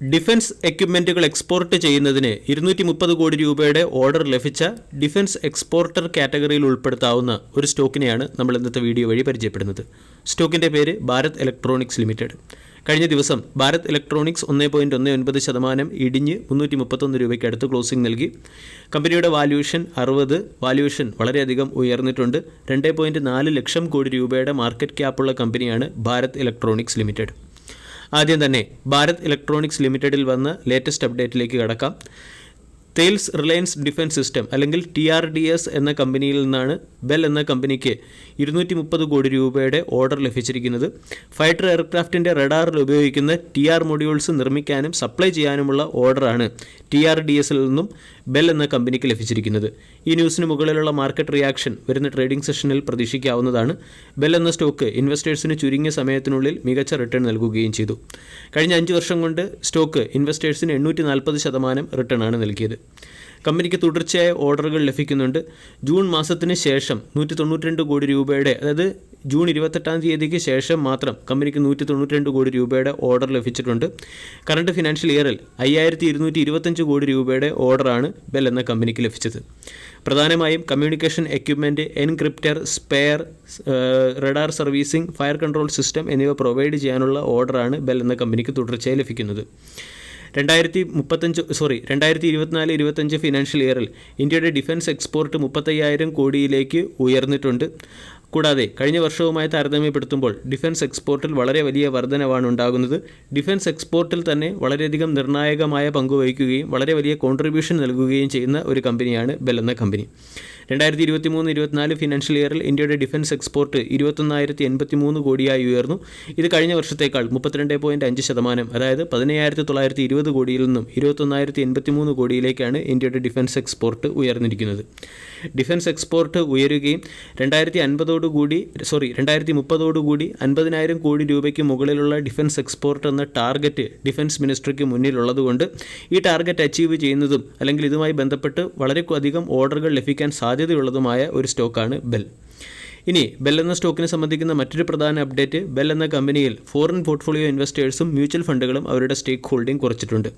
Defence എക്യുപ്മെൻറ്റുകൾ export ചെയ്യുന്നതിന് 230 കോടി രൂപയുടെ ഓർഡർ ലഭിച്ച ഡിഫൻസ് എക്സ്പോർട്ടർ കാറ്റഗറിയിൽ ഉൾപ്പെടുത്താവുന്ന ഒരു സ്റ്റോക്കിനെയാണ് നമ്മൾ ഇന്നത്തെ വീഡിയോ വഴി പരിചയപ്പെടുന്നത്. സ്റ്റോക്കിൻ്റെ പേര് ഭാരത് ഇലക്ട്രോണിക്സ് ലിമിറ്റഡ്. കഴിഞ്ഞ ദിവസം ഭാരത് ഇലക്ട്രോണിക്സ് 1.19% ഇടിഞ്ഞ് 331 രൂപയ്ക്ക് അടുത്ത് ക്ലോസിംഗ് നൽകി. കമ്പനിയുടെ വാല്യൂഷൻ 60, വാല്യൂഷൻ വളരെയധികം ഉയർന്നിട്ടുണ്ട്. 2.4 ലക്ഷം കോടി രൂപയുടെ മാർക്കറ്റ് ക്യാപ്പുള്ള കമ്പനിയാണ് ഭാരത് ഇലക്ട്രോണിക്സ് ലിമിറ്റഡ്. ആദ്യം തന്നെ ഭാരത് ഇലക്ട്രോണിക്സ് ലിമിറ്റഡിൽ വന്ന ലേറ്റസ്റ്റ് അപ്ഡേറ്റിലേക്ക് കടക്കാം. തെയിൽസ് റിലയൻസ് ഡിഫൻസ് സിസ്റ്റം അല്ലെങ്കിൽ TRDS എന്ന കമ്പനിയിൽ നിന്നാണ് ബെൽ എന്ന കമ്പനിക്ക് 230 കോടി രൂപയുടെ ഓർഡർ ലഭിച്ചിരിക്കുന്നത്. ഫൈറ്റർ എയർക്രാഫ്റ്റിൻ്റെ റഡാറിൽ ഉപയോഗിക്കുന്ന TR മൊഡ്യൂൾസ് നിർമ്മിക്കാനും സപ്ലൈ ചെയ്യാനുമുള്ള ഓർഡറാണ് TRDSൽ നിന്നും ബെൽ എന്ന കമ്പനിക്ക് ലഭിച്ചിരിക്കുന്നത്. ഈ ന്യൂസിന് മുകളിലുള്ള മാർക്കറ്റ് റിയാക്ഷൻ വരുന്ന ട്രേഡിംഗ് സെഷനിൽ പ്രതീക്ഷിക്കാവുന്നതാണ്. ബെൽ എന്ന സ്റ്റോക്ക് ഇൻവെസ്റ്റേഴ്സിന് ചുരുങ്ങിയ സമയത്തിനുള്ളിൽ മികച്ച റിട്ടേൺ നൽകുകയും ചെയ്തു. കഴിഞ്ഞ 5 വർഷം കൊണ്ട് സ്റ്റോക്ക് ഇൻവെസ്റ്റേഴ്സിന് 840% റിട്ടേൺ ആണ് നൽകിയത്. കമ്പനിക്ക് തുടർച്ചയായ ഓർഡറുകൾ ലഭിക്കുന്നുണ്ട്. ജൂൺ മാസത്തിന് ശേഷം 192 കോടി രൂപയുടെ, അതായത് ജൂൺ 28-ാം തീയതിക്ക് ശേഷം മാത്രം കമ്പനിക്ക് 192 കോടി രൂപയുടെ ഓർഡർ ലഭിച്ചിട്ടുണ്ട്. കറണ്ട് ഫിനാൻഷ്യൽ ഇയറിൽ 5225 കോടി രൂപയുടെ ഓർഡറാണ് ബെൽ എന്ന കമ്പനിക്ക് ലഭിച്ചത്. പ്രധാനമായും communication equipment, encryptor, spare, radar servicing, fire control system എന്നിവ പ്രൊവൈഡ് ചെയ്യാനുള്ള ഓർഡറാണ് ബെൽ എന്ന കമ്പനിക്ക് തുടർച്ചയായി ലഭിക്കുന്നത്. 2024-25 ഫിനാൻഷ്യൽ ഇയറിൽ ഇന്ത്യയുടെ ഡിഫൻസ് എക്സ്പോർട്ട് 35,000 കോടിയിലേക്ക് ഉയർന്നിട്ടുണ്ട്. കൂടാതെ കഴിഞ്ഞ വർഷവുമായി താരതമ്യപ്പെടുത്തുമ്പോൾ ഡിഫൻസ് എക്സ്പോർട്ടിൽ വളരെ വലിയ വർധനവാണ് ഉണ്ടാകുന്നത്. ഡിഫൻസ് എക്സ്പോർട്ടിൽ തന്നെ വളരെയധികം നിർണായകമായ പങ്കുവഹിക്കുകയും വളരെ വലിയ കോൺട്രിബ്യൂഷൻ നൽകുകയും ചെയ്യുന്ന ഒരു കമ്പനിയാണ് ബെൽ എന്ന കമ്പനി. 2023-24 ഫിനാൻഷ്യൽ ഇയറിൽ ഇന്ത്യയുടെ ഡിഫൻസ് എക്സ്പോർട്ട് 21,083 കോടിയായി ഉയർന്നു. ഇത് കഴിഞ്ഞ വർഷത്തേക്കാൾ 32.5%, അതായത് 15,920 കോടിയിൽ നിന്നും 21,083 കോടിയിലേക്കാണ് ഇന്ത്യയുടെ ഡിഫൻസ് എക്സ്പോർട്ട് ഉയർന്നിരിക്കുന്നത്. ഡിഫൻസ് എക്സ്പോർട്ട് ഉയരുകയും 2030ഓടുകൂടി 50,000 കോടി രൂപയ്ക്ക് മുകളിലുള്ള ഡിഫൻസ് എക്സ്പോർട്ട് എന്ന ടാർഗറ്റ് ഡിഫൻസ് മിനിസ്ട്രിക്ക് മുന്നിലുള്ളതുകൊണ്ട് ഈ ടാർഗറ്റ് അച്ചീവ് ചെയ്യുന്നതും അല്ലെങ്കിൽ ഇതുമായി ബന്ധപ്പെട്ട് വളരെ അധികം ഓർഡറുകൾ ലഭിക്കാൻ സാധ്യതയുള്ളതുമായ ഒരു സ്റ്റോക്കാണ് ബെൽ. ഇനി ബെൽ എന്ന സ്റ്റോക്കിനെ സംബന്ധിക്കുന്ന മറ്റൊരു പ്രധാന അപ്ഡേറ്റ്, ബെൽ എന്ന കമ്പനിയിൽ ഫോറിൻ പോർട്ട്ഫോളിയോ ഇൻവെസ്റ്റേഴ്സും മ്യൂച്വൽ ഫണ്ടുകളും അവരുടെ സ്റ്റേക്ക് ഹോൾഡിംഗ് കുറച്ചിട്ടുണ്ട്.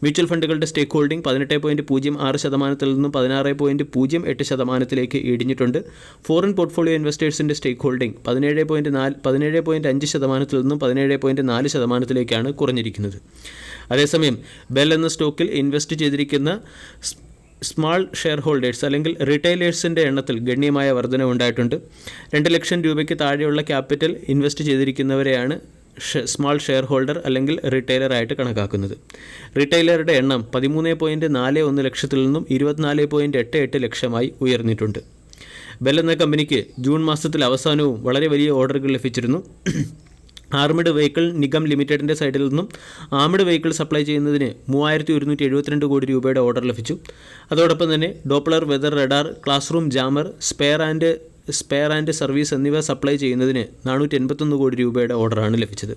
മ്യൂച്വൽ ഫണ്ടുകളുടെ സ്റ്റേക്ക് ഹോൾഡിംഗ് 18.06% നിന്നും 16.08% ഇടിഞ്ഞിട്ടുണ്ട്. ഫോറിൻ പോർട്ട്ഫോളിയോ ഇൻവെസ്റ്റേഴ്സിൻ്റെ സ്റ്റേക്ക് ഹോൾഡിംഗ് 17.5% നിന്നും 17.4% കുറഞ്ഞിരിക്കുന്നത്. അതേസമയം ബെൽ എന്ന സ്റ്റോക്കിൽ ഇൻവെസ്റ്റ് ചെയ്തിരിക്കുന്ന സ്മാൾ ഷെയർ ഹോൾഡേഴ്സ് അല്ലെങ്കിൽ റീറ്റെയിലേഴ്സിൻ്റെ എണ്ണത്തിൽ ഗണ്യമായ വർധനവുണ്ടായിട്ടുണ്ട്. 2 ലക്ഷം രൂപയ്ക്ക് താഴെയുള്ള ക്യാപിറ്റൽ ഇൻവെസ്റ്റ് ചെയ്തിരിക്കുന്നവരെയാണ് സ്മാൾ ഷെയർ ഹോൾഡർ അല്ലെങ്കിൽ റീറ്റെയിലറായിട്ട് കണക്കാക്കുന്നത്. റീറ്റെയിലറുടെ എണ്ണം 13.41 ലക്ഷത്തിൽ നിന്നും 24.88 ലക്ഷമായി ഉയർന്നിട്ടുണ്ട്. ബെൽ എന്ന കമ്പനിക്ക് ജൂൺ മാസത്തിൽ അവസാനവും വളരെ വലിയ ഓർഡറുകൾ ലഭിച്ചിരുന്നു. ആർമഡ് വെഹിക്കിൾ നിഗം ലിമിറ്റഡിൻ്റെ സൈഡിൽ നിന്നും ആർമഡ് വെഹിക്കിൾ സപ്ലൈ ചെയ്യുന്നതിന് 3,172 കോടി രൂപയുടെ ഓർഡർ ലഭിച്ചു. അതോടൊപ്പം തന്നെ Doppler weather radar, classroom jammer, spare and service എന്നിവ സപ്ലൈ ചെയ്യുന്നതിന് 481 കോടി രൂപയുടെ ഓർഡറാണ് ലഭിച്ചത്.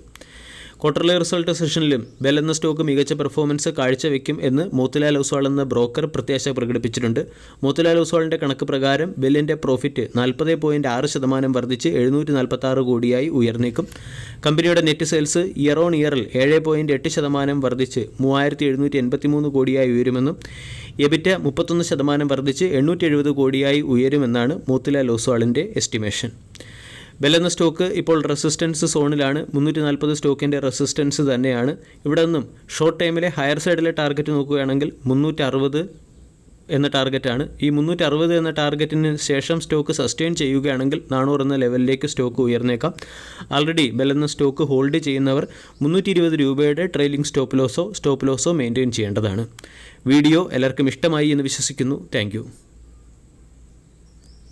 ക്വാർട്ടർലി റിസൾട്ട് സെഷനിലും ബെൽ എന്ന സ്റ്റോക്ക് മികച്ച പെർഫോമൻസ് കാഴ്ചവെക്കും എന്ന് മോത്തിലാൽ ഒസ്വാൾ എന്ന ബ്രോക്കർ പ്രത്യാശ പ്രകടിപ്പിച്ചിട്ടുണ്ട്. മോത്തിലാൽ ഒസ്വാളിൻ്റെ കണക്ക് പ്രകാരം ബെല്ലിൻ്റെ പ്രോഫിറ്റ് 40.6% വർദ്ധിച്ച് 746 കോടിയായി ഉയർന്നേക്കും. കമ്പനിയുടെ നെറ്റ് സെയിൽസ് ഇയർ ഓൺ ഇയറിൽ 7.8% വർദ്ധിച്ച് 3,783 കോടിയായി ഉയരുമെന്നും എബിറ്റ 31% വർദ്ധിച്ച് 870 കോടിയായി ഉയരുമെന്നാണ് മോത്തിലാൽ ഒസ്വാളിൻ്റെ എസ്റ്റിമേഷൻ. ബെൽ എന്ന സ്റ്റോക്ക് ഇപ്പോൾ റെസിസ്റ്റൻസ് സോണിലാണ്. 340 സ്റ്റോക്കിൻ്റെ റെസിസ്റ്റൻസ് തന്നെയാണ്. ഇവിടെ നിന്നും ഷോർട്ട് ടൈമിലെ ഹയർ സൈഡിലെ ടാർഗറ്റ് നോക്കുകയാണെങ്കിൽ 360 എന്ന ടാർഗറ്റാണ്. ഈ 360 എന്ന ടാർഗറ്റിന് ശേഷം സ്റ്റോക്ക് സസ്റ്റെയിൻ ചെയ്യുകയാണെങ്കിൽ 400 എന്ന ലെവലിലേക്ക് സ്റ്റോക്ക് ഉയർന്നേക്കാം. ആൾറെഡി ബെൽ എന്ന സ്റ്റോക്ക് ഹോൾഡ് ചെയ്യുന്നവർ 320 രൂപയുടെ ട്രെയിലിംഗ് സ്റ്റോപ്പ് ലോസോ മെയിൻറ്റെയിൻ ചെയ്യേണ്ടതാണ്. വീഡിയോ എല്ലാവർക്കും ഇഷ്ടമായി എന്ന് വിശ്വസിക്കുന്നു. താങ്ക്